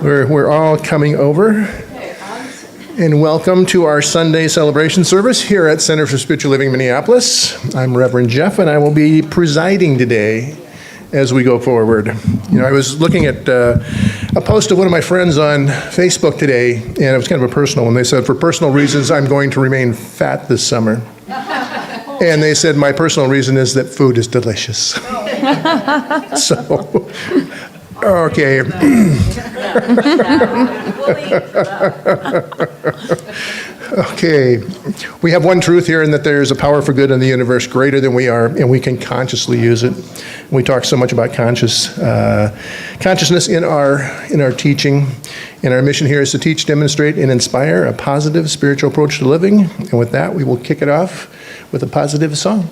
We're all coming over. And welcome to our Sunday celebration service here at Center for Spiritual Living Minneapolis. I'm Reverend Jeff, and I will be presiding today as we go forward. I was looking at a post of one of my friends on Facebook today, and it was kind of a personal one. They said, for personal reasons, I'm going to remain fat this summer. And they said, my personal reason is that food is delicious. So, okay. Okay. We have one truth here, in that there is a power for good in the universe greater than we are, and we can consciously use it. We talk so much about consciousness in our teaching, and our mission here is to teach, demonstrate, and inspire a positive spiritual approach to living. And with that, we will kick it off with a positive song.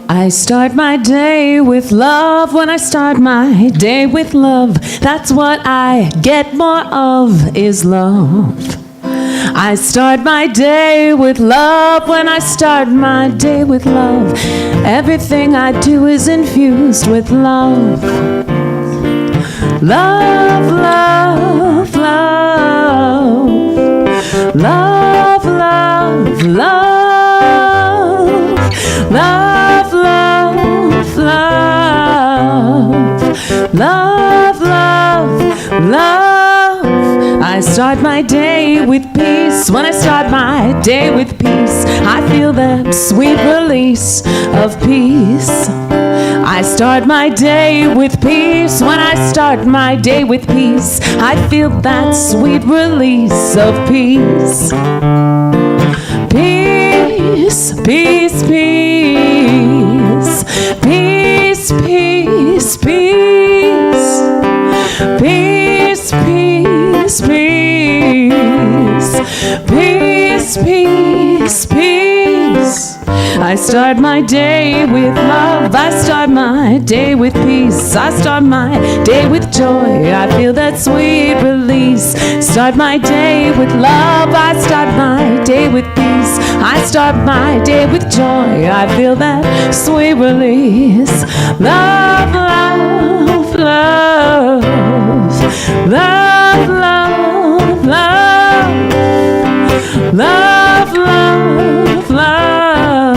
I start my day with love. When I start my day with love, that's what I get more of, is love. I start my day with love. When I start my day with love, everything I do is infused with love. Love, love, love. Love, love, love. Love, love, love. Love, love, love. I start my day with peace. When I start my day with peace, I feel that sweet release of peace. I start my day with peace. When I start my day with peace, I feel that sweet release of peace. Peace, peace, peace. Peace, peace, peace. Peace, peace, peace. Peace, peace, peace. I start my day with love. I start my day with peace. I start my day with joy. I feel that sweet release. Start my day with love. I start my day with peace. I start my day with joy. I feel that sweet release. Love, love, love. Love, love, love. Love, love, love.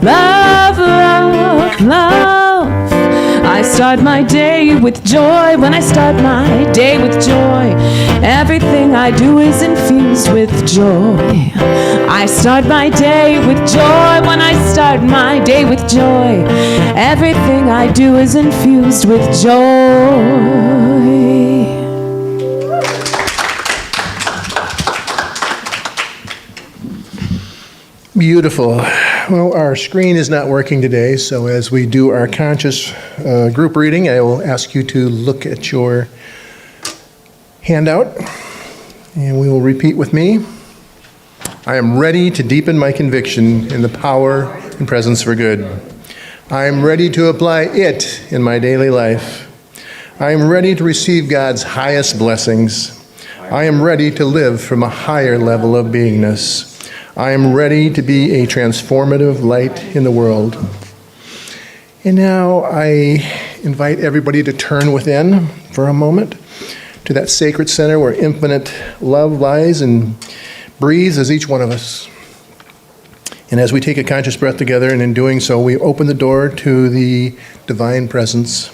Love, love, love. I start my day with joy. When I start my day with joy, everything I do is infused with joy. I start my day with joy. When I start my day with joy, everything I do is infused with joy. Beautiful. Well, our screen is not working today, so as we do our conscious group reading, I will ask you to look at your handout, and we will repeat with me. I am ready to deepen my conviction in the power and presence for good. I am ready to apply it in my daily life. I am ready to receive God's highest blessings. I am ready to live from a higher level of beingness. I am ready to be a transformative light in the world. And now I invite everybody to turn within for a moment to that sacred center where infinite love lies and breathes as each one of us. And as we take a conscious breath together, and in doing so, we open the door to the divine presence.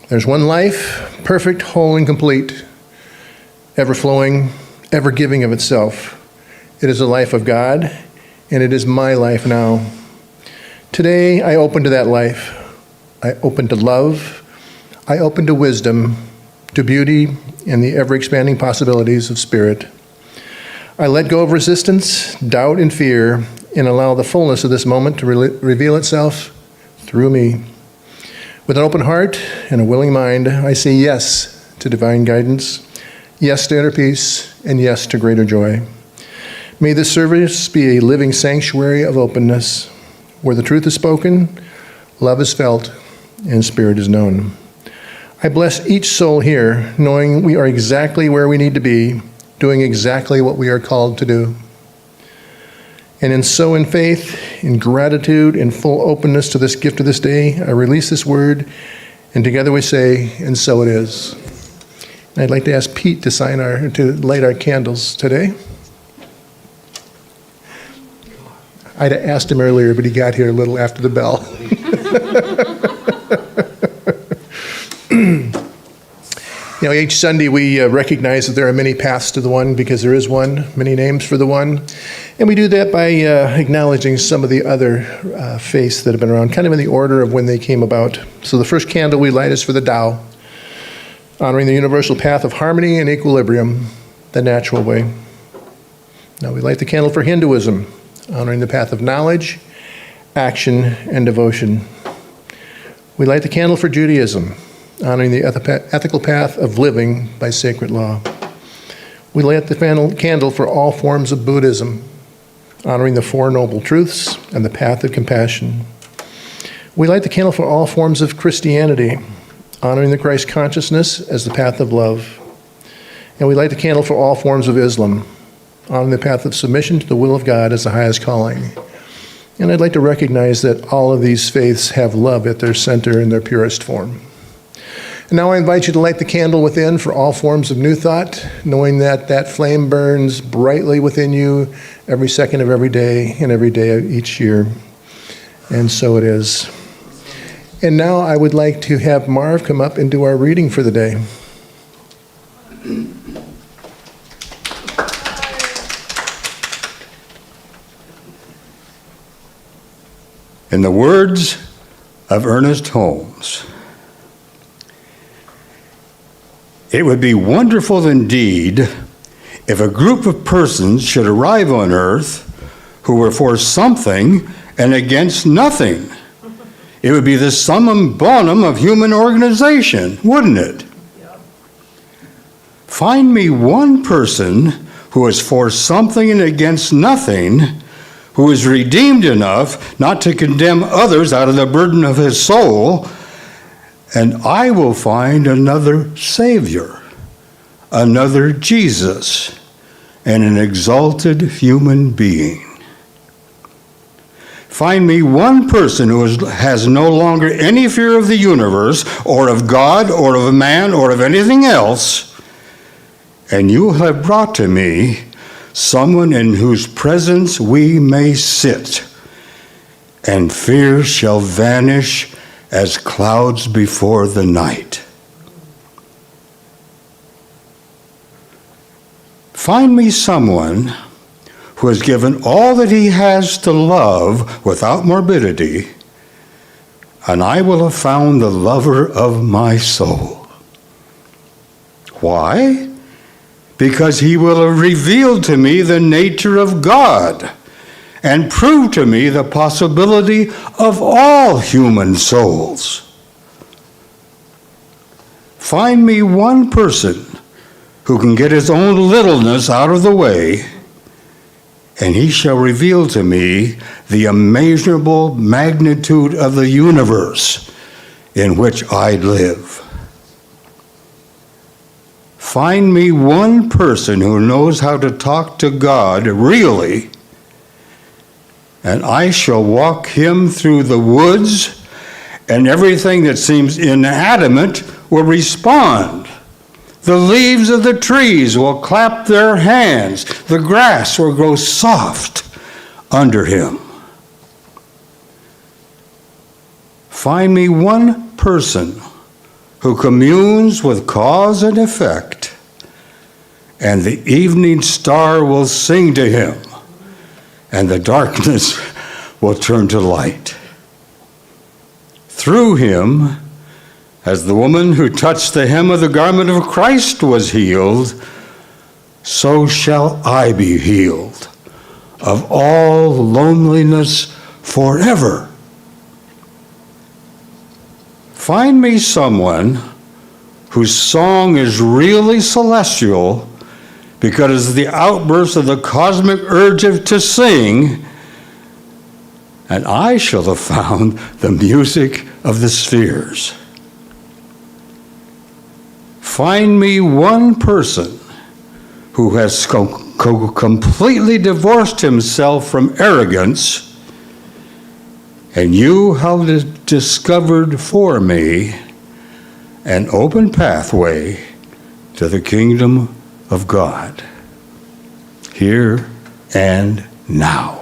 There's one life, perfect, whole, and complete, ever flowing, ever giving of itself. It is the life of God, and it is my life now. Today, I open to that life. I open to love. I open to wisdom, to beauty, and the ever-expanding possibilities of spirit. I let go of resistance, doubt, and fear, and allow the fullness of this moment to reveal itself through me. With an open heart and a willing mind, I say yes to divine guidance, yes to inner peace, and yes to greater joy. May this service be a living sanctuary of openness, where the truth is spoken, love is felt, and spirit is known. I bless each soul here, knowing we are exactly where we need to be doing exactly what we are called to do. And in faith, in gratitude, in full openness to this gift of this day, I release this word, and together we say, and so it is. And I'd like to ask Pete to light our candles today. I'd asked him earlier, but he got here a little after the bell. You know, each Sunday we recognize that there are many paths to the one because there is one, many names for the one. And we do that by acknowledging some of the other faiths that have been around, kind of in the order of when they came about. So the first candle we light is for the Tao, honoring the universal path of harmony and equilibrium, the natural way. Now we light the candle for Hinduism, honoring the path of knowledge, action, and devotion. We light the candle for Judaism, honoring the ethical path of living by sacred law. We light the candle for all forms of Buddhism, honoring the Four Noble Truths and the path of compassion. We light the candle for all forms of Christianity, honoring the Christ consciousness as the path of love. And we light the candle for all forms of Islam, honoring the path of submission to the will of God as the highest calling. And I'd like to recognize that all of these faiths have love at their center in their purest form. And now I invite you to light the candle within for all forms of new thought, knowing that that flame burns brightly within you every second of every day and every day of each year. And so it is. And now I would like to have Marv come up and do our reading for the day. In the words of Ernest Holmes, it would be wonderful indeed if a group of persons should arrive on earth who were for something and against nothing. It would be the summum bonum of human organization, wouldn't it? Yep. Find me one person who is for something and against nothing, who is redeemed enough not to condemn others out of the burden of his soul, and I will find another Savior, another Jesus, and an exalted human being. Find me one person who has no longer any fear of the universe, or of God, or of man, or of anything else, and you will have brought to me someone in whose presence we may sit, and fear shall vanish as clouds before the night. Find me someone who has given all that he has to love without morbidity, and I will have found the lover of my soul. Why? Because he will have revealed to me the nature of God and proved to me the possibility of all human souls. Find me one person who can get his own littleness out of the way, and he shall reveal to me the immeasurable magnitude of the universe in which I live. Find me one person who knows how to talk to God really, and I shall walk him through the woods, and everything that seems inanimate will respond. The leaves of the trees will clap their hands. The grass will grow soft under him. Find me one person who communes with cause and effect, and the evening star will sing to him, and the darkness will turn to light. Through him, as the woman who touched the hem of the garment of Christ was healed, so shall I be healed of all loneliness forever. Find me someone whose song is really celestial because of the outburst of the cosmic urge to sing, and I shall have found the music of the spheres. Find me one person who has completely divorced himself from arrogance, and you have discovered for me an open pathway to the kingdom of God, here and now.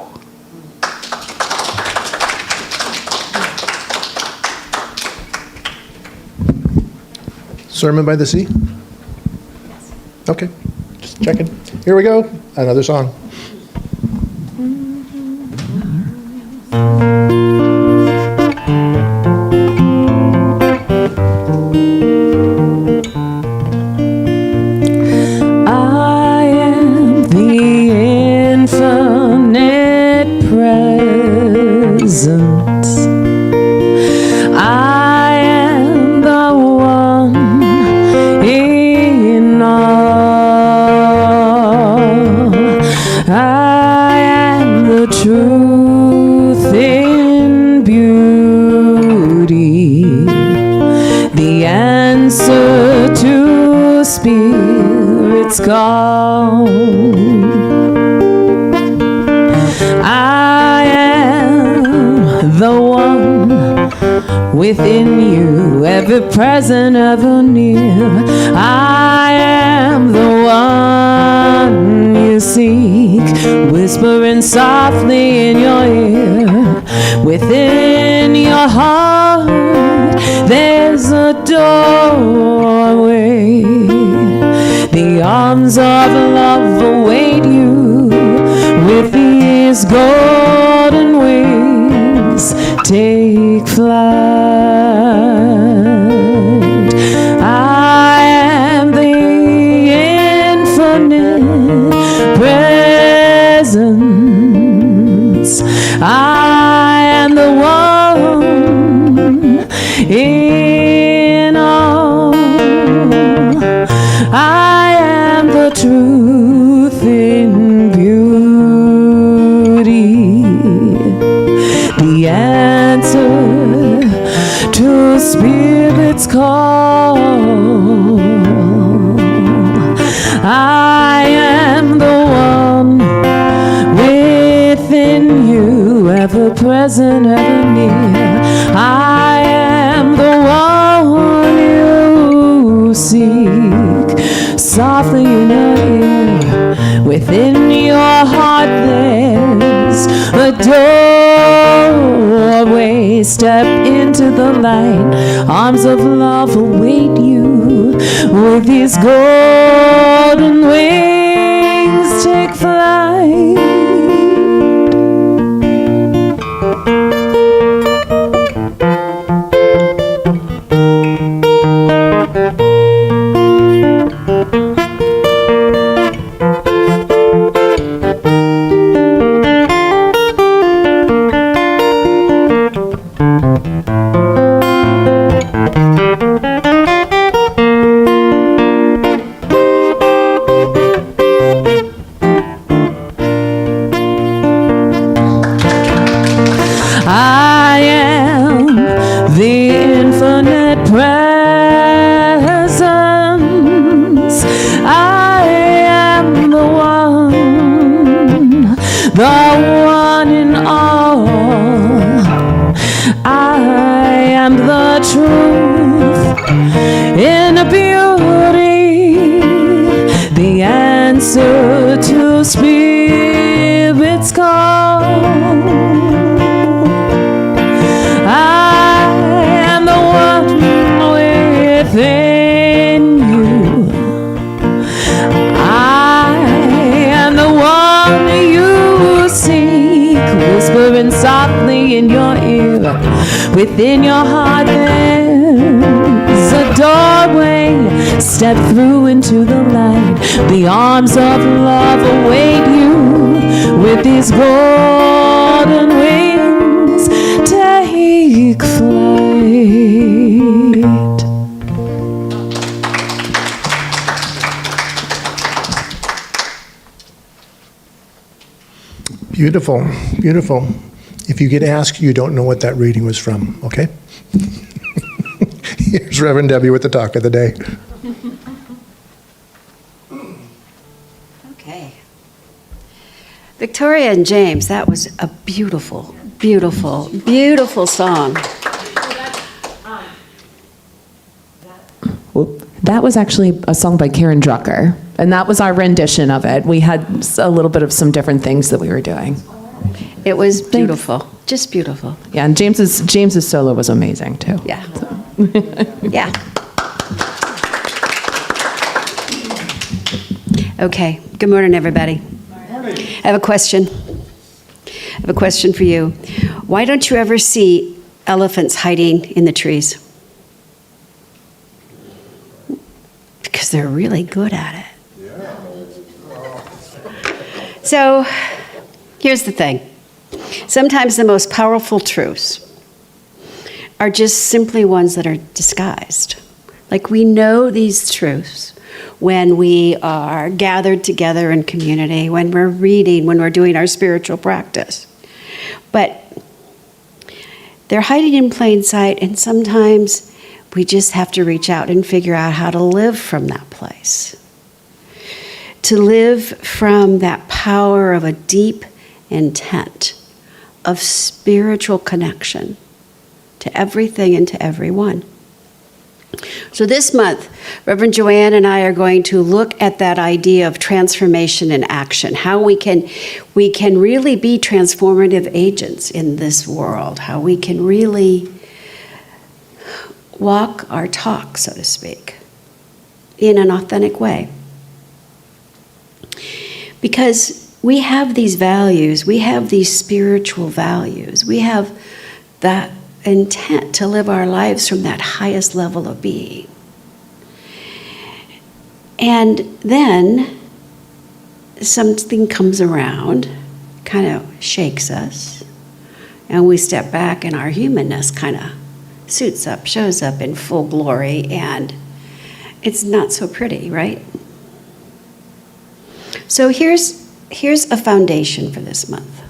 Sermon by the Sea? Okay, just checking. Here we go, another song. I am the infinite presence. I am the one in all. I am the truth in beauty, the answer to Spirit's call. I am the one within you, ever present, ever near. I am the one you seek, whispering softly in your ear. Within your heart, there's a doorway. The arms of love await you with these golden wings. Take flight. I am the infinite presence. I am the one in all. I am the truth in beauty, the answer to Spirit's call. I am the one within you, ever present, ever near. I am the one you seek, softly in your ear. Within your heart there's a doorway. Step into the light. Arms of love await you with these golden wings. Take flight. I am the infinite presence. I am the one in all. I am the truth in beauty, the answer to Spirit's call. I am the one within you. I am the one you seek, whispering softly in your ear. Within your heart there's a doorway. Step through into the light. The arms of love await you with these golden wings. Take flight. Beautiful, beautiful. If you get asked, you don't know what that reading was from, okay? Here's Reverend Debbie with the talk of the day. Okay. Victoria and James, that was a beautiful, beautiful, beautiful song. That was actually a song by Karen Drucker, and that was our rendition of it. We had a little bit of some different things that we were doing. It was beautiful, just beautiful. Yeah, and James's solo was amazing too. Yeah. Yeah. Okay. Good morning, everybody. I have a question. I have a question for you. Why don't you ever see elephants hiding in the trees? Because they're really good at it. So, here's the thing. Sometimes the most powerful truths are just simply ones that are disguised. Like we know these truths when we are gathered together in community, when we're reading, when we're doing our spiritual practice. But they're hiding in plain sight, and sometimes we just have to reach out and figure out how to live from that place. To live from that power of a deep intent of spiritual connection to everything and to everyone. So this month, Reverend Joanne and I are going to look at that idea of transformation in action, how we can really be transformative agents in this world, how we can really walk our talk, so to speak, in an authentic way. Because we have these values, we have these spiritual values, we have that intent to live our lives from that highest level of being. And then something comes around, kind of shakes us, and we step back and our humanness kind of suits up, shows up in full glory, and it's not so pretty, right? So here's a foundation for this month.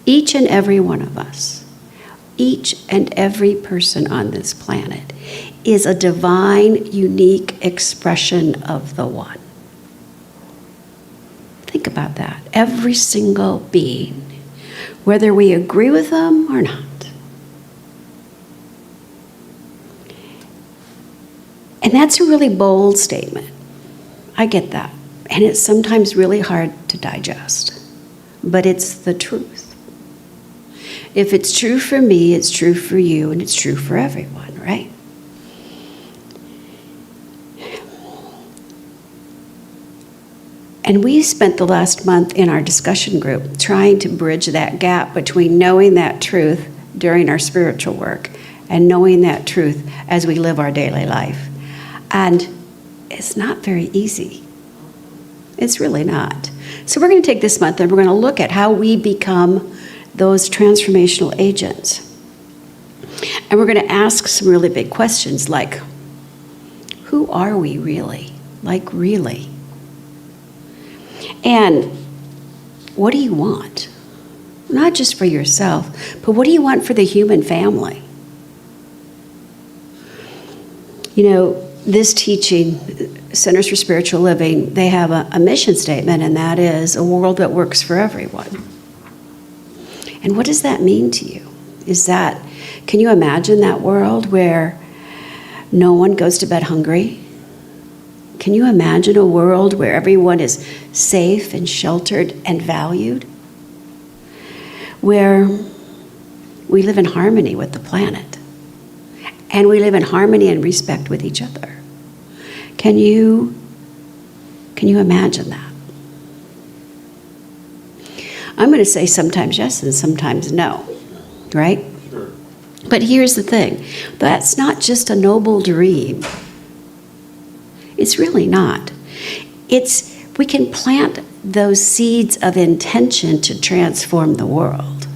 Each and every one of us, each and every person on this planet is a divine, unique expression of the One. Think about that. Every single being, whether we agree with them or not. And that's a really bold statement. I get that. And it's sometimes really hard to digest. But it's the truth. If it's true for me, it's true for you, and it's true for everyone, right? And we spent the last month in our discussion group trying to bridge that gap between knowing that truth during our spiritual work and knowing that truth as we live our daily life. And it's not very easy. It's really not. So we're going to take this month and we're going to look at how we become those transformational agents. And we're going to ask some really big questions like, who are we really? Like really? And what do you want? Not just for yourself, but what do you want for the human family? You know, this teaching, Centers for Spiritual Living, they have a mission statement, and that is a world that works for everyone. And what does that mean to you? Can you imagine that world where no one goes to bed hungry? Can you imagine a world where everyone is safe and sheltered and valued? Where we live in harmony with the planet. And we live in harmony and respect with each other. Can you imagine that? I'm going to say sometimes yes and sometimes no, right? Sure. But here's the thing. That's not just a dream. It's really not. We can plant those seeds of intention to transform the world.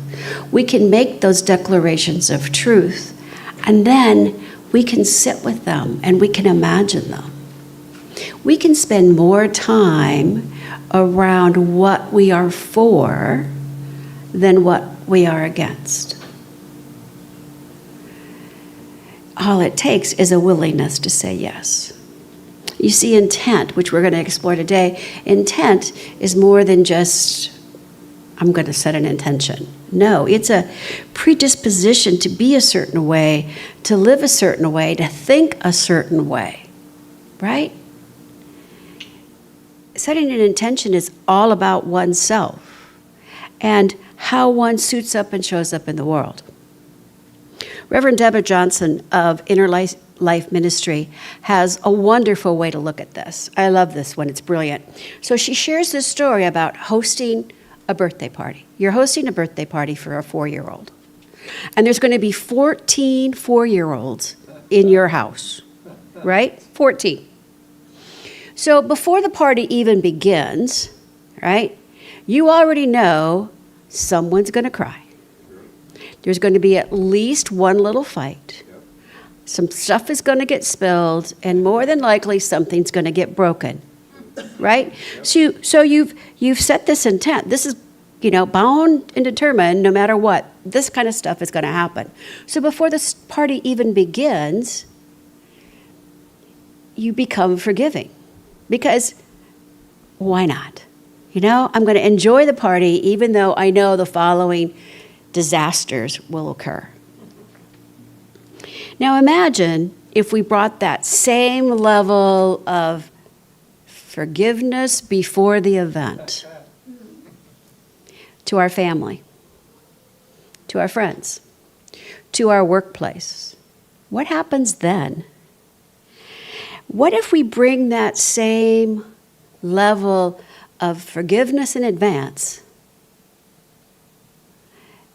We can make those declarations of truth, and then we can sit with them and we can imagine them. We can spend more time around what we are for than what we are against. All it takes is a willingness to say yes. You see, intent, which we're going to explore today, intent is more than just, I'm going to set an intention. No, it's a predisposition to be a certain way, to live a certain way, to think a certain way, right? Setting an intention is all about oneself and how one suits up and shows up in the world. Reverend Deborah Johnson of Inner Life Ministry has a wonderful way to look at this. I love this one, it's brilliant. So she shares this story about hosting a birthday party. You're hosting a birthday party for a 4-year-old. And there's going to be 14 4-year-olds in your house, right? 14. So before the party even begins, right, you already know someone's going to cry. There's going to be at least one little fight. Some stuff is going to get spilled, and more than likely something's going to get broken, right? So you've set this intent. This is, bound and determined, no matter what, this kind of stuff is going to happen. So before this party even begins, you become forgiving, because why not? I'm going to enjoy the party even though I know the following disasters will occur. Now imagine if we brought that same level of forgiveness before the event to our family, to our friends, to our workplace. What happens then? What if we bring that same level of forgiveness in advance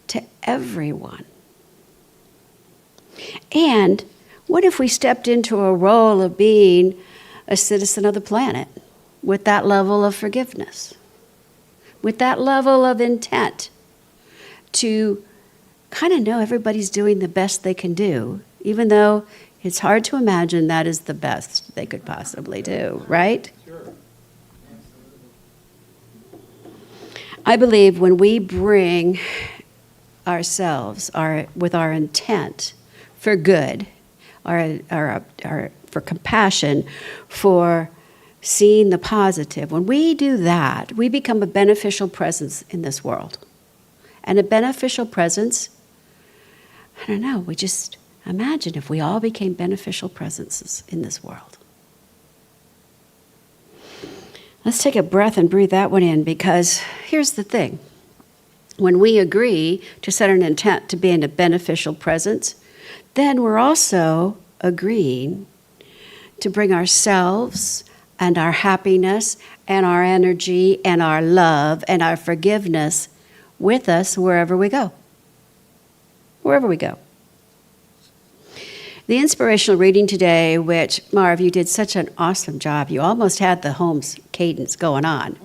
to everyone? And what if we stepped into a role of being a citizen of the planet with that level of forgiveness, with that level of intent to kind of know everybody's doing the best they can do, even though it's hard to imagine that is the best they could possibly do, right? Sure. I believe when we bring ourselves with our intent for good, or for compassion, for seeing the positive, when we do that, we become a beneficial presence in this world. And a beneficial presence, I don't know, we just imagine if we all became beneficial presences in this world. Let's take a breath and breathe that one in, because here's the thing. When we agree to set an intent to be in a beneficial presence, then we're also agreeing to bring ourselves and our happiness and our energy and our love and our forgiveness with us wherever we go. Wherever we go. The inspirational reading today, which, Marv, you did such an awesome job. You almost had the Holmes cadence going on,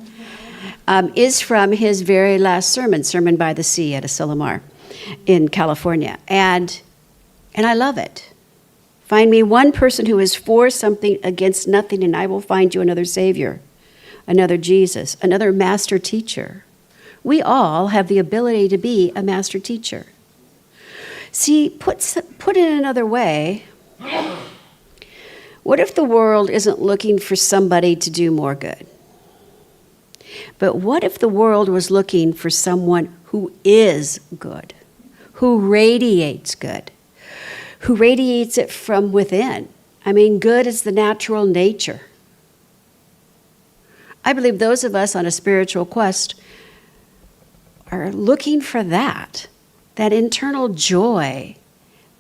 is from his very last sermon, Sermon by the Sea at Asilomar in California. And I love it. Find me one person who is for something against nothing, and I will find you another Savior, another Jesus, another master teacher. We all have the ability to be a master teacher. See, put it in another way. What if the world isn't looking for somebody to do more good? But what if the world was looking for someone who is good, who radiates good, who radiates it from within? I mean, good is the natural nature. I believe those of us on a spiritual quest are looking for that internal joy,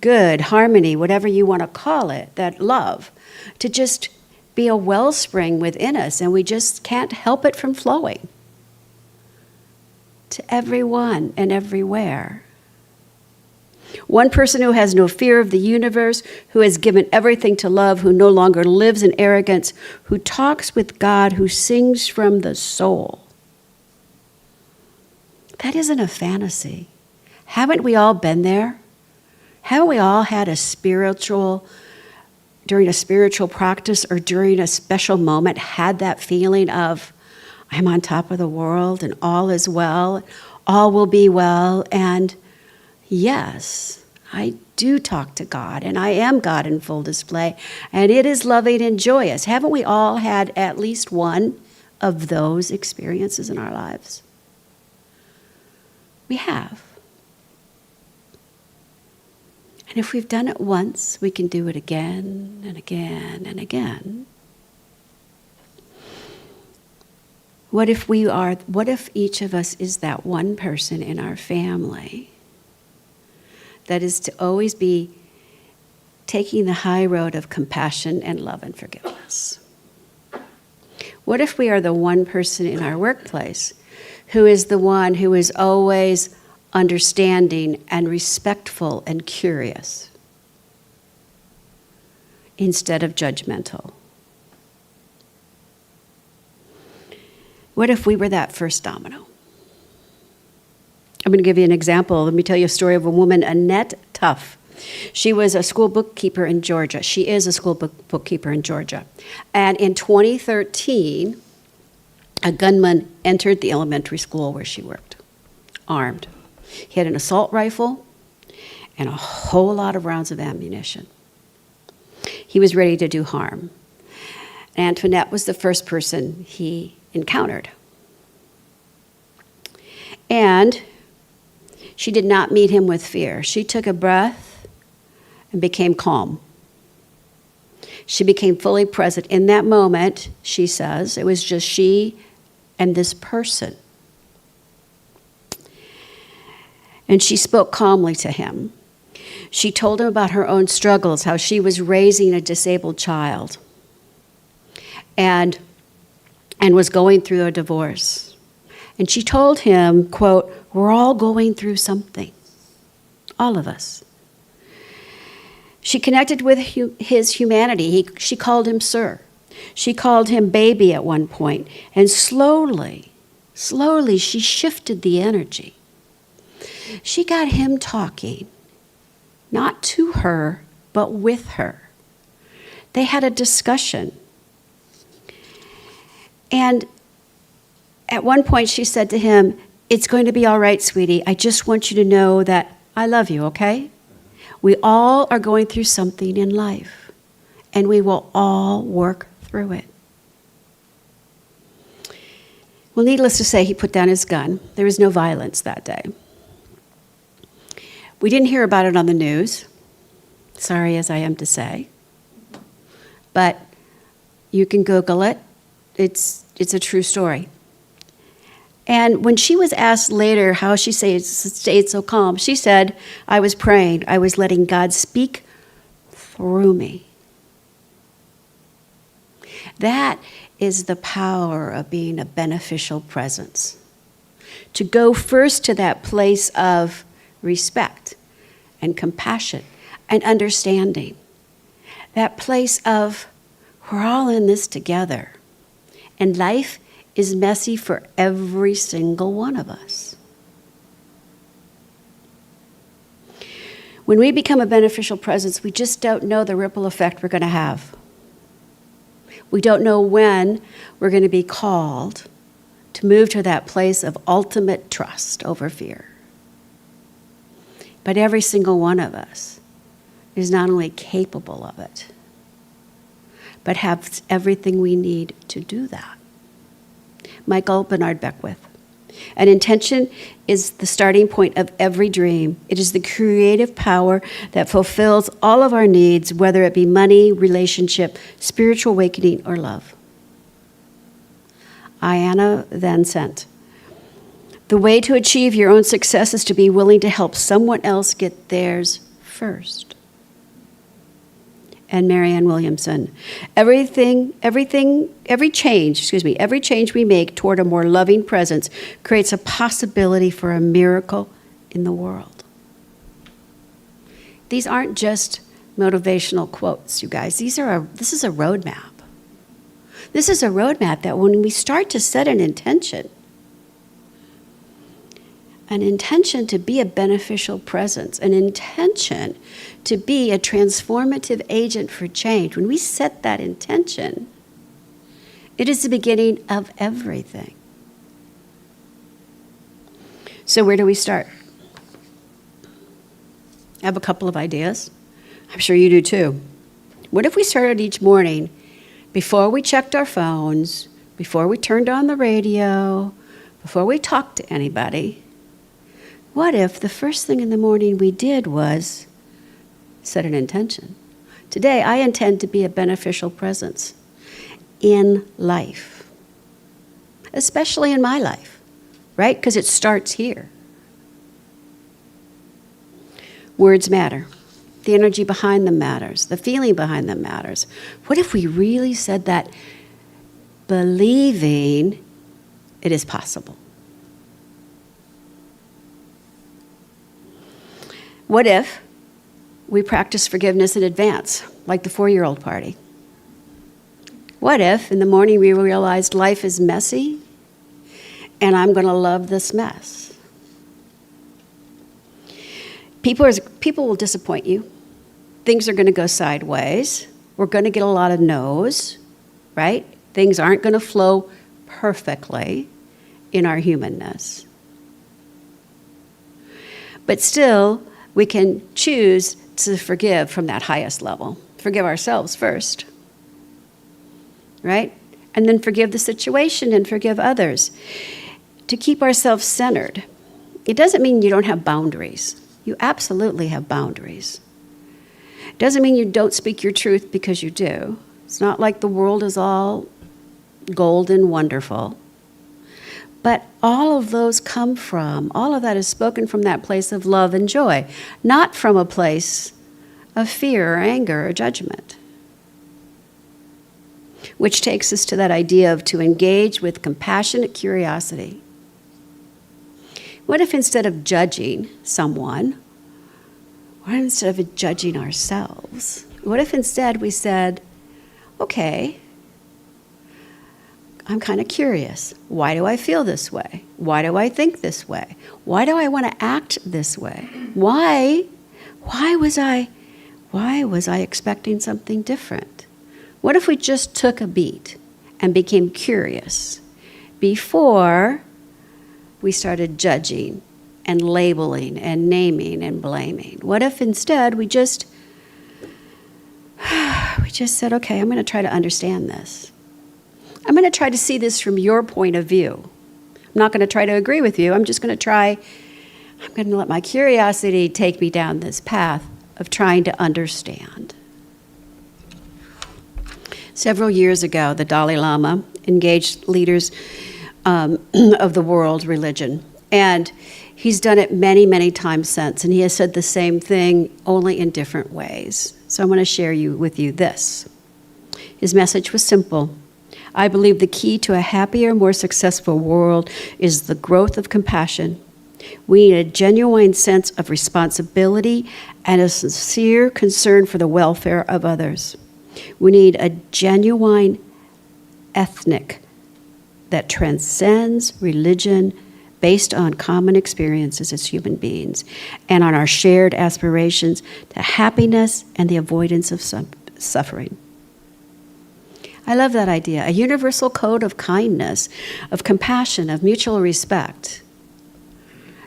good, harmony, whatever you want to call it, that love, to just be a wellspring within us, and we just can't help it from flowing to everyone and everywhere. One person who has no fear of the universe, who has given everything to love, who no longer lives in arrogance, who talks with God, who sings from the soul. That isn't a fantasy. Haven't we all been there? Haven't we all had during a spiritual practice or during a special moment, had that feeling of, I'm on top of the world and all is well, all will be well, and yes, I do talk to God, and I am God in full display, and it is loving and joyous. Haven't we all had at least one of those experiences in our lives? We have. And if we've done it once, we can do it again and again and again. What if each of us is that one person in our family that is to always be taking the high road of compassion and love and forgiveness? What if we are the one person in our workplace who is the one who is always understanding and respectful and curious instead of judgmental? What if we were that first domino? I'm going to give you an example. Let me tell you a story of a woman, Annette Tuff. She was a school bookkeeper in Georgia. She is a school bookkeeper in Georgia. And in 2013, a gunman entered the elementary school where she worked, armed. He had an assault rifle and a whole lot of rounds of ammunition. He was ready to do harm. Antoinette was the first person he encountered. And she did not meet him with fear. She took a breath and became calm. She became fully present. In that moment, she says, it was just she and this person. And she spoke calmly to him. She told him about her own struggles, how she was raising a disabled child and was going through a divorce. And she told him, quote, we're all going through something, all of us. She connected with his humanity. She called him sir. She called him baby at one point. And slowly, she shifted the energy. She got him talking, not to her, but with her. They had a discussion. And at one point she said to him, it's going to be all right, sweetie. I just want you to know that I love you, okay? We all are going through something in life, and we will all work through it. Well, needless to say, he put down his gun. There was no violence that day. We didn't hear about it on the news, sorry as I am to say, but you can Google it. It's a true story. And when she was asked later how she stayed so calm, she said, I was praying. I was letting God speak through me. That is the power of being a beneficial presence. To go first to that place of respect and compassion and understanding. That place of, we're all in this together. And life is messy for every single one of us. When we become a beneficial presence, we just don't know the ripple effect we're going to have. We don't know when we're going to be called to move to that place of ultimate trust over fear. But every single one of us is not only capable of it, but have everything we need to do that. Michael Bernard Beckwith. An intention is the starting point of every dream. It is the creative power that fulfills all of our needs, whether it be money, relationship, spiritual awakening, or love. Ayanna Van Sant. The way to achieve your own success is to be willing to help someone else get theirs first. And Marianne Williamson. Every change we make toward a more loving presence creates a possibility for a miracle in the world. These aren't just motivational quotes, you guys. This is a roadmap. This is a roadmap that when we start to set an intention to be a beneficial presence, an intention to be a transformative agent for change. When we set that intention, it is the beginning of everything. So where do we start? have a couple of ideas. I'm sure you do too. What if we started each morning, before we checked our phones, before we turned on the radio, before we talked to anybody, what if the first thing in the morning we did was set an intention? Today, I intend to be a beneficial presence in life, especially in my life, right? Because it starts here. Words matter. The energy behind them matters. The feeling behind them matters. What if we really said that believing it is possible? What if we practice forgiveness in advance, like the 4-year-old party? What if in the morning we realized life is messy and I'm going to love this mess? People will disappoint you. Things are going to go sideways. We're going to get a lot of no's, right? Things aren't going to flow perfectly in our humanness. But still, we can choose to forgive from that highest level. Forgive ourselves first, right? And then forgive the situation and forgive others. To keep ourselves centered. It doesn't mean you don't have boundaries. You absolutely have boundaries. It doesn't mean you don't speak your truth, because you do. It's not like the world is all golden wonderful. But all of those all of that is spoken from that place of love and joy, not from a place of fear or anger or judgment. Which takes us to that idea of to engage with compassionate curiosity. What if instead of judging someone, what if instead of judging ourselves, what if instead we said, okay, I'm kind of curious. Why do I feel this way? Why do I think this way? Why do I want to act this way? Why was I expecting something different? What if we just took a beat and became curious before we started judging and labeling and naming and blaming? What if instead we just said, okay, I'm going to try to understand this. I'm going to try to see this from your point of view. I'm not going to try to agree with you. I'm going to let my curiosity take me down this path of trying to understand. Several years ago, the Dalai Lama engaged leaders of the world religion. And he's done it many, many times since. And he has said the same thing, only in different ways. So I'm going to share with you this. His message was simple. I believe the key to a happier, more successful world is the growth of compassion. We need a genuine sense of responsibility and a sincere concern for the welfare of others. We need a genuine ethic that transcends religion, based on common experiences as human beings and on our shared aspirations to happiness and the avoidance of suffering. I love that idea. A universal code of kindness, of compassion, of mutual respect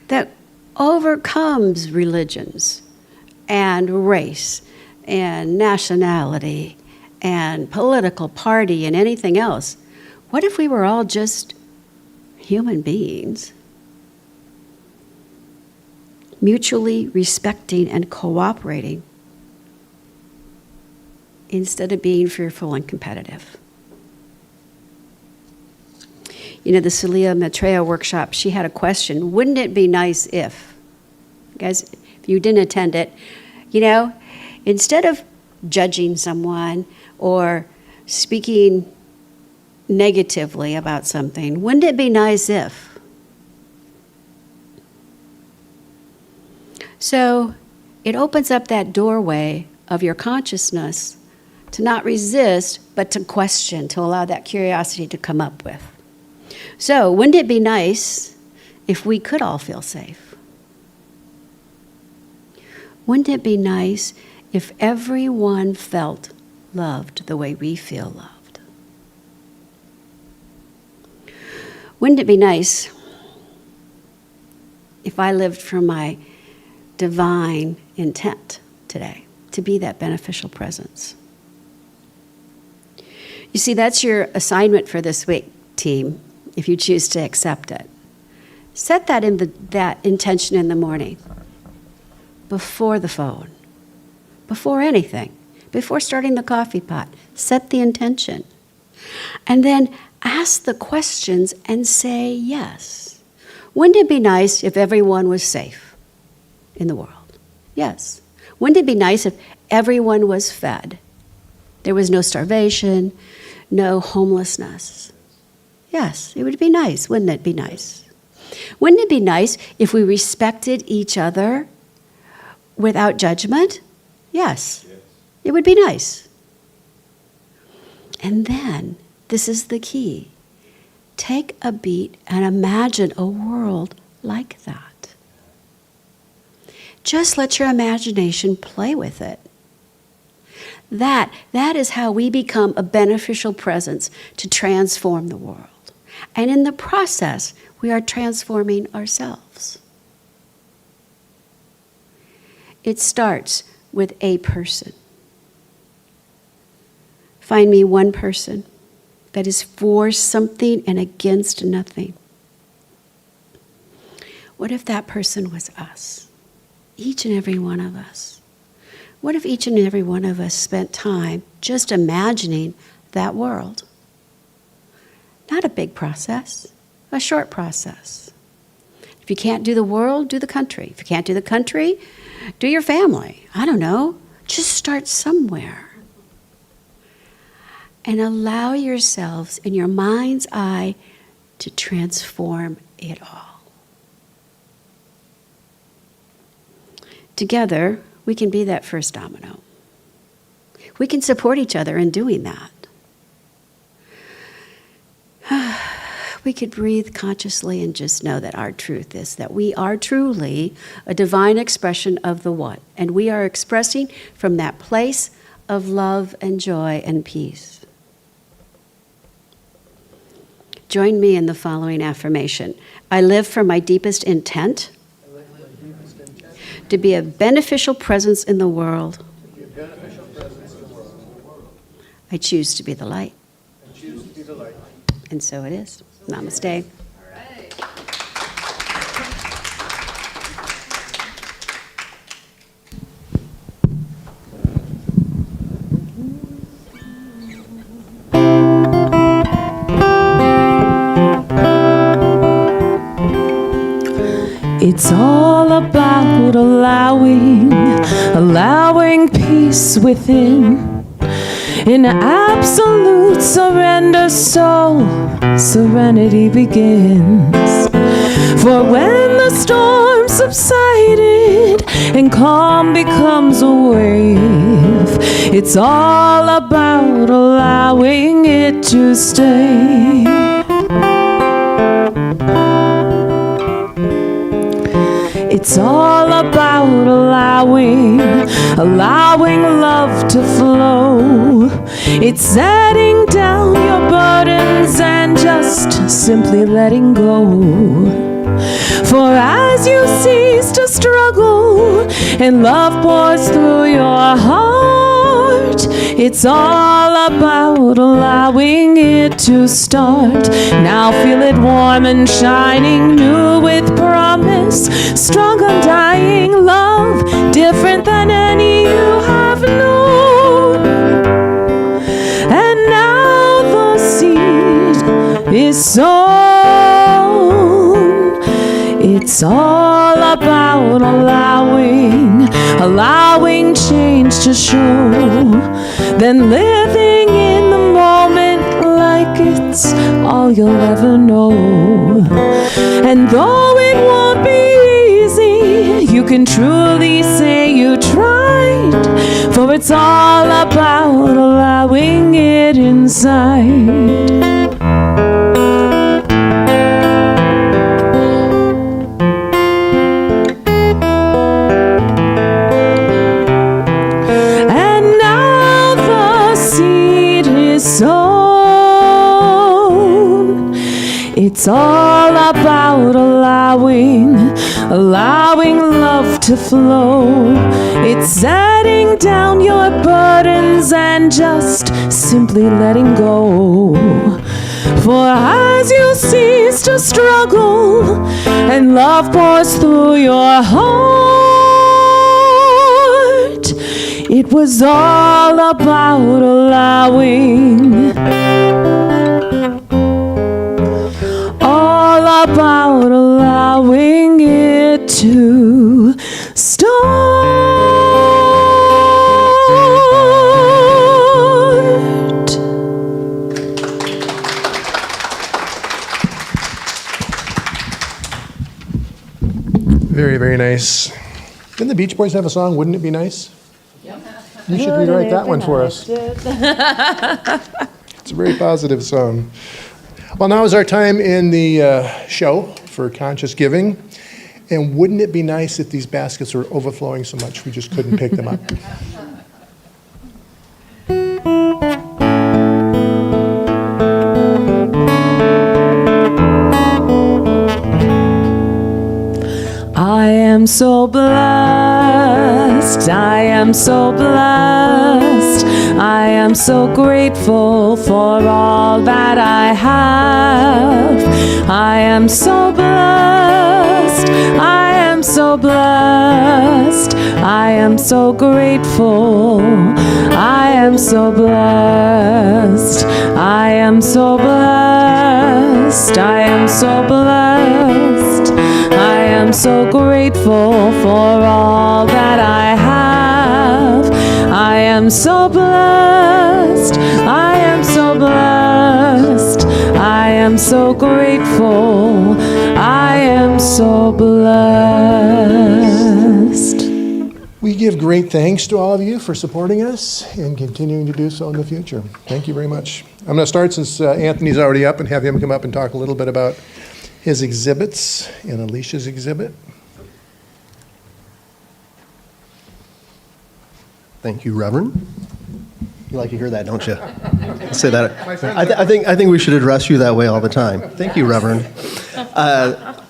that overcomes religions and race and nationality and political party and anything else. What if we were all just human beings, mutually respecting and cooperating instead of being fearful and competitive? You know, the Celia Maitreya workshop, she had a question. Wouldn't it be nice if, guys, if you didn't attend it, you know, instead of judging someone or speaking negatively about something, wouldn't it be nice if? So it opens up that doorway of your consciousness to not resist, but to question, to allow that curiosity to come up with. So wouldn't it be nice if we could all feel safe? Wouldn't it be nice if everyone felt loved the way we feel loved? Wouldn't it be nice if I lived from my divine intent today, to be that beneficial presence. You see, that's your assignment for this week, team, if you choose to accept it. Set that intention in the morning, before the phone, before anything, before starting the coffee pot. Set the intention. And then ask the questions and say yes. Wouldn't it be nice if everyone was safe in the world? Yes. Wouldn't it be nice if everyone was fed? There was no starvation, no homelessness. Yes, it would be nice. Wouldn't it be nice? Wouldn't it be nice if we respected each other without judgment? Yes. It would be nice. And then, this is the key. Take a beat and imagine a world like that. Just let your imagination play with it. That is how we become a beneficial presence to transform the world. And in the process, we are transforming ourselves. It starts with a person. Find me one person that is for something and against nothing. What if that person was us? Each and every one of us. What if each and every one of us spent time just imagining that world? Not a big process, a short process. If you can't do the world, do the country. If you can't do the country, do your family. I don't know. Just start somewhere. And allow yourselves in your mind's eye to transform it all. Together, we can be that first domino. We can support each other in doing that. We could breathe consciously and just know that our truth is that we are truly a divine expression of the One, and we are expressing from that place of love and joy and peace. Join me in the following affirmation. I live from my deepest intent to be a beneficial presence in the world. I choose to be the light. And so it is. Namaste. It's all about allowing peace within. In absolute surrender, so serenity begins. For when the storm subsided and calm becomes a wave, it's all about allowing it to stay. It's all about allowing love to flow. It's setting down your burdens and just simply letting go. For as you cease to struggle and love pours through your heart, it's all about allowing it to start. Now feel it warm and shining, new with promise, strong undying love, different than any you have known. And now the seed is sown. It's all about allowing change to show, then living in the moment like it's all you'll ever know. And though it won't be easy, you can truly say you tried, for it's all about allowing it inside. It's all about allowing love to to flow. It's setting down your burdens and just simply letting go. For as you cease to struggle and love pours through your heart, it was all about allowing, all about allowing it to start. Very, very nice. Didn't the Beach Boys have a song, Wouldn't It Be Nice? You should rewrite that one for us. It's a very positive song. Well, now is our time in the show for conscious giving. And wouldn't it be nice if these baskets were overflowing so much we just couldn't pick them up? I am so blessed, I am so blessed, I am so grateful for all that I have. I am so blessed, I am so blessed, I am so grateful, I am so blessed, I am so blessed, I am so blessed, I am so grateful for all that I have. I am so blessed, I am so blessed, I am so grateful, I am so blessed. We give great thanks to all of you for supporting us and continuing to do so in the future. Thank you very much. I'm going to start, since Anthony's already up, and have him come up and talk a little bit about his exhibits and Alicia's exhibit. Thank you, Reverend. You like to hear that, don't you? Say that. I think we should address you that way all the time. Thank you, Reverend.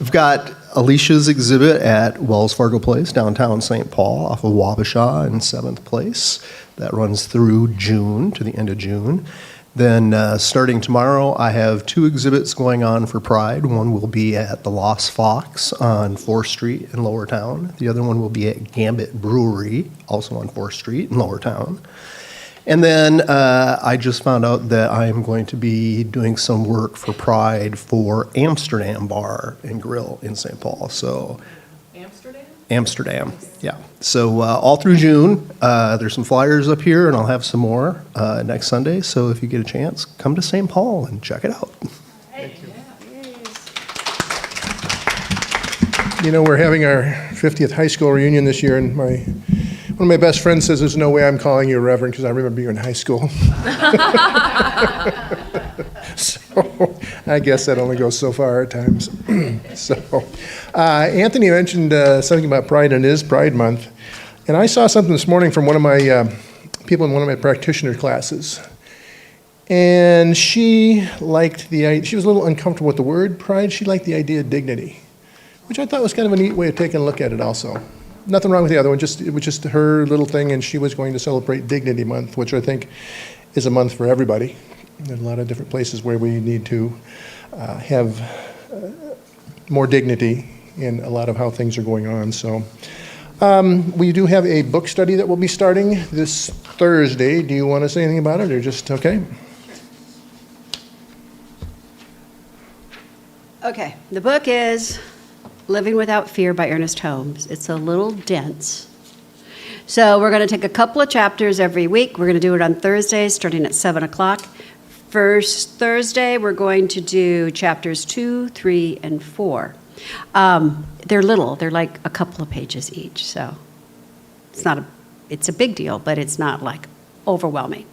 We've got Alicia's exhibit at Wells Fargo Place, downtown St. Paul, off of Wabasha and 7th Place. That runs through June, to the end of June. Then starting tomorrow, I have 2 exhibits going on for Pride. One will be at the Lost Fox on 4th Street in Lower Town. The other one will be at Gambit Brewery, also on 4th Street in Lower Town. And then I just found out that I am going to be doing some work for Pride for Amsterdam Bar and Grill in St. Paul. So Amsterdam, yeah. So all through June, there's some flyers up here, and I'll have some more next Sunday. So if you get a chance, come to St. Paul and check it out. You know, we're having our 50th high school reunion this year, and one of my best friends says there's no way I'm calling you Reverend because I remember you in high school. So I guess that only goes so far at times. So Anthony mentioned something about Pride, and it is Pride Month. And I saw something this morning from one of my people in one of my practitioner classes. And she liked she was a little uncomfortable with the word pride. She liked the idea of dignity, which I thought was kind of a neat way of taking a look at it also. Nothing wrong with the other one, it was just her little thing, and she was going to celebrate Dignity Month, which I think is a month for everybody. There's a lot of different places where we need to have more dignity in a lot of how things are going on. So we do have a book study that will be starting this Thursday. Do you want to say anything about it, or just okay? Okay, the book is Living Without Fear by Ernest Holmes. It's a little dense. So we're going to take a couple of chapters every week. We're going to do it on Thursdays, starting at 7 o'clock. First Thursday, we're going to do chapters 2, 3, and 4. They're little. They're like a couple of pages each. So it's a big deal, but it's not like overwhelming.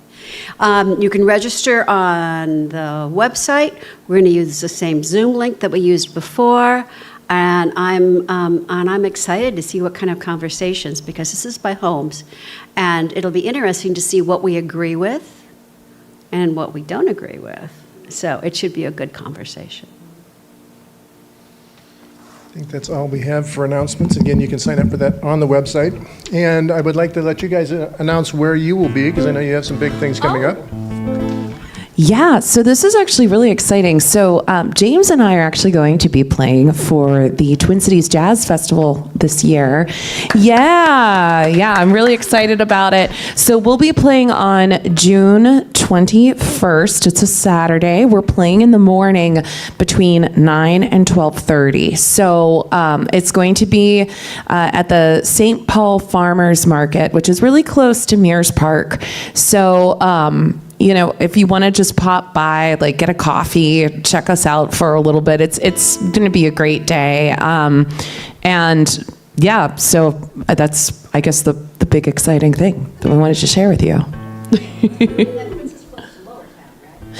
You can register on the website. We're going to use the same Zoom link that we used before. And I'm excited to see what kind of conversations, because this is by Holmes, and it'll be interesting to see what we agree with and what we don't agree with. So it should be a good conversation. I think that's all we have for announcements. Again, you can sign up for that on the website. And I would like to let you guys announce where you will be, because I know you have some big things coming up. Yeah, so this is actually really exciting. So James and I are actually going to be playing for the Twin Cities Jazz Festival this year. Yeah, I'm really excited about it. So we'll be playing on June 21st. It's a Saturday. We're playing in the morning between 9 and 12:30. So it's going to be at the St. Paul Farmers Market, which is really close to Mears Park. So you know, if you want to just pop by, like get a coffee, check us out for a little bit, it's going to be a great day. And yeah, so that's, I guess, the big exciting thing that we wanted to share with you.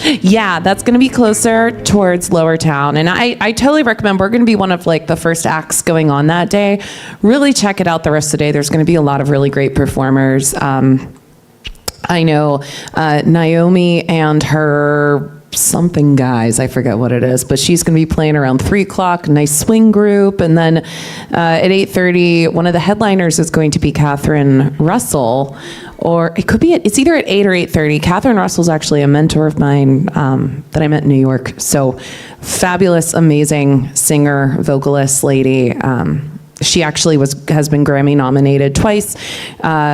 Yeah, that's going to be closer towards Lower Town. And I totally recommend, we're going to be one of like the first acts going on that day. Really check it out the rest of the day. There's going to be a lot of really great performers. I know Naomi and her something guys, I forget what it is, but she's going to be playing around 3 o'clock, nice swing group. And then at 8:30, one of the headliners is going to be Catherine Russell, or it could be, it's either at 8 or 8:30. Catherine Russell's actually a mentor of mine that I met in New York. So fabulous, amazing singer, vocalist lady. She actually has been Grammy nominated twice.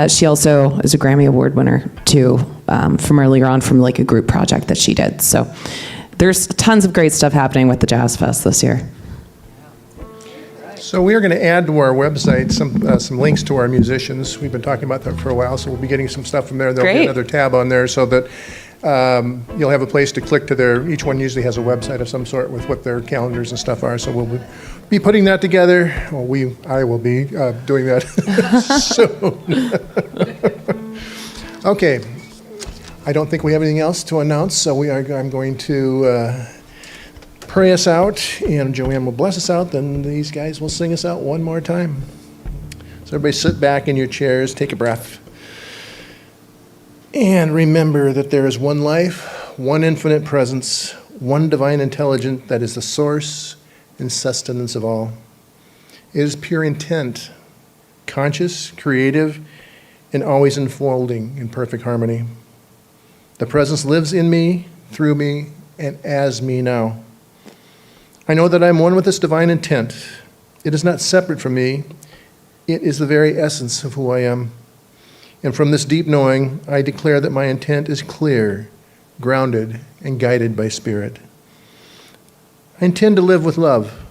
She also is a Grammy Award winner too, from earlier on from like a group project that she did. So there's tons of great stuff happening with the Jazz Fest this year. So we are going to add to our website some links to our musicians. We've been talking about that for a while, so we'll be getting some stuff from there. There'll be Great. another tab on there so that you'll have a place to click to their, each one usually has a website of some sort with what their calendars and stuff are. So we'll be putting that together. Well, I will be doing that soon. Okay. I don't think we have anything else to announce, so I'm going to pray us out, and Joanne will bless us out, then these guys will sing us out one more time. So everybody sit back in your chairs, take a breath, and remember that there is one life, one infinite presence, one divine intelligence that is the source and sustenance of all. It is pure intent, conscious, creative, and always unfolding in perfect harmony. The presence lives in me, through me, and as me now. I know that I am one with this divine intent. It is not separate from me. It is the very essence of who I am. And from this deep knowing, I declare that my intent is clear, grounded, and guided by Spirit. I intend to live with love.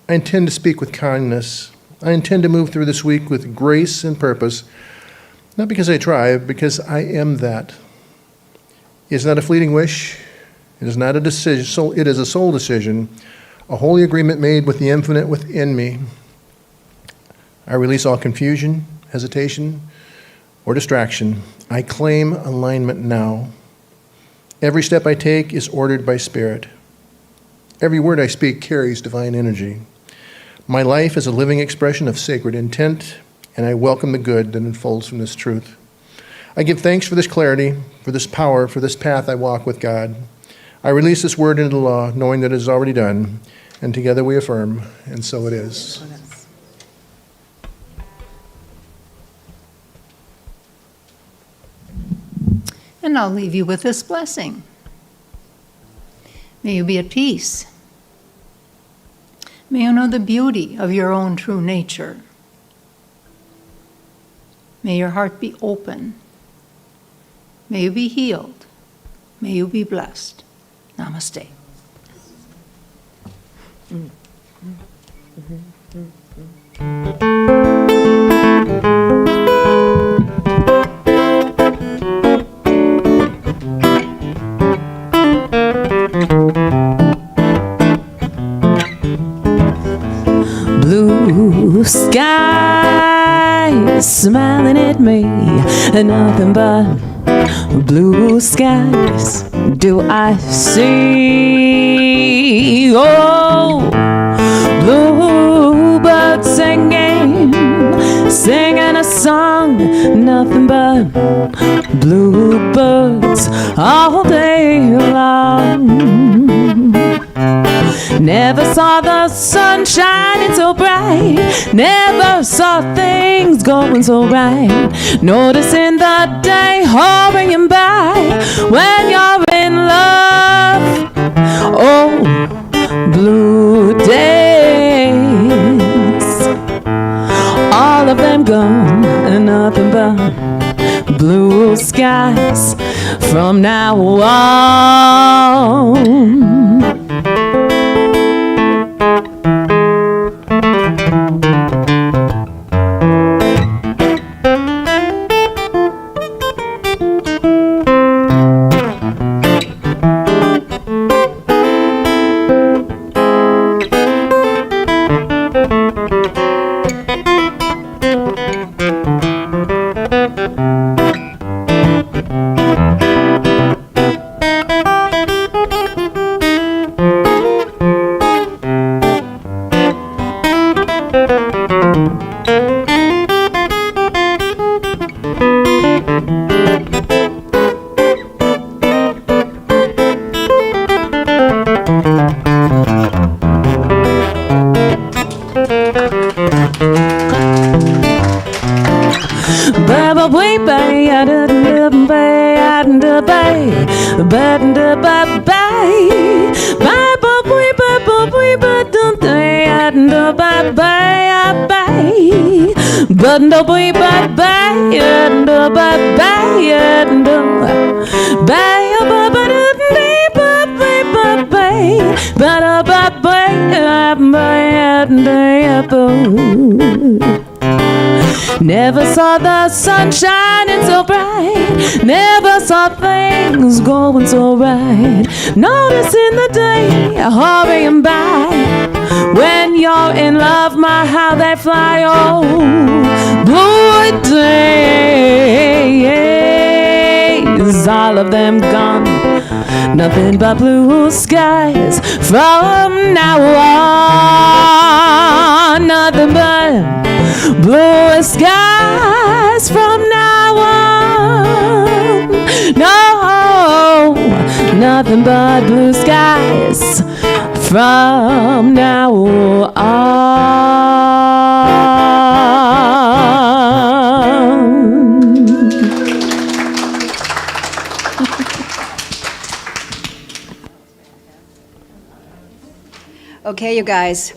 I intend to speak with kindness. I intend to move through this week with grace and purpose, not because I try, but because I am that. It is not a fleeting wish. It is not a decision. It is a soul decision, a holy agreement made with the infinite within me. I release all confusion, hesitation, or distraction. I claim alignment now. Every step I take is ordered by Spirit. Every word I speak carries divine energy. My life is a living expression of sacred intent, and I welcome the good that unfolds from this truth. I give thanks for this clarity, for this power, for this path I walk with God. I release this word into the law, knowing that it is already done, and together we affirm, and so it is. And I'll leave you with this blessing. May you be at peace. May you know the beauty of your own true nature. May your heart be open. May you be healed. May you be blessed. Namaste. Blue skies smiling at me, and nothing but blue skies do I see. Oh, bluebirds singing a song, nothing but bluebirds all day long. Never saw the sun shining so bright. Never saw things going so right. Noticing the day hurrying by when you're in love. Oh, blue days, all of them gone and nothing but blue skies from now on. Never saw the sun shining so bright. Never saw things going so right. Noticing the day hurrying by when you're in love, my how they fly. Oh, blue days, all of them gone. Nothing but blue skies from now on. Nothing but blue skies from now on. No, nothing but blue skies from now on. Okay, you guys.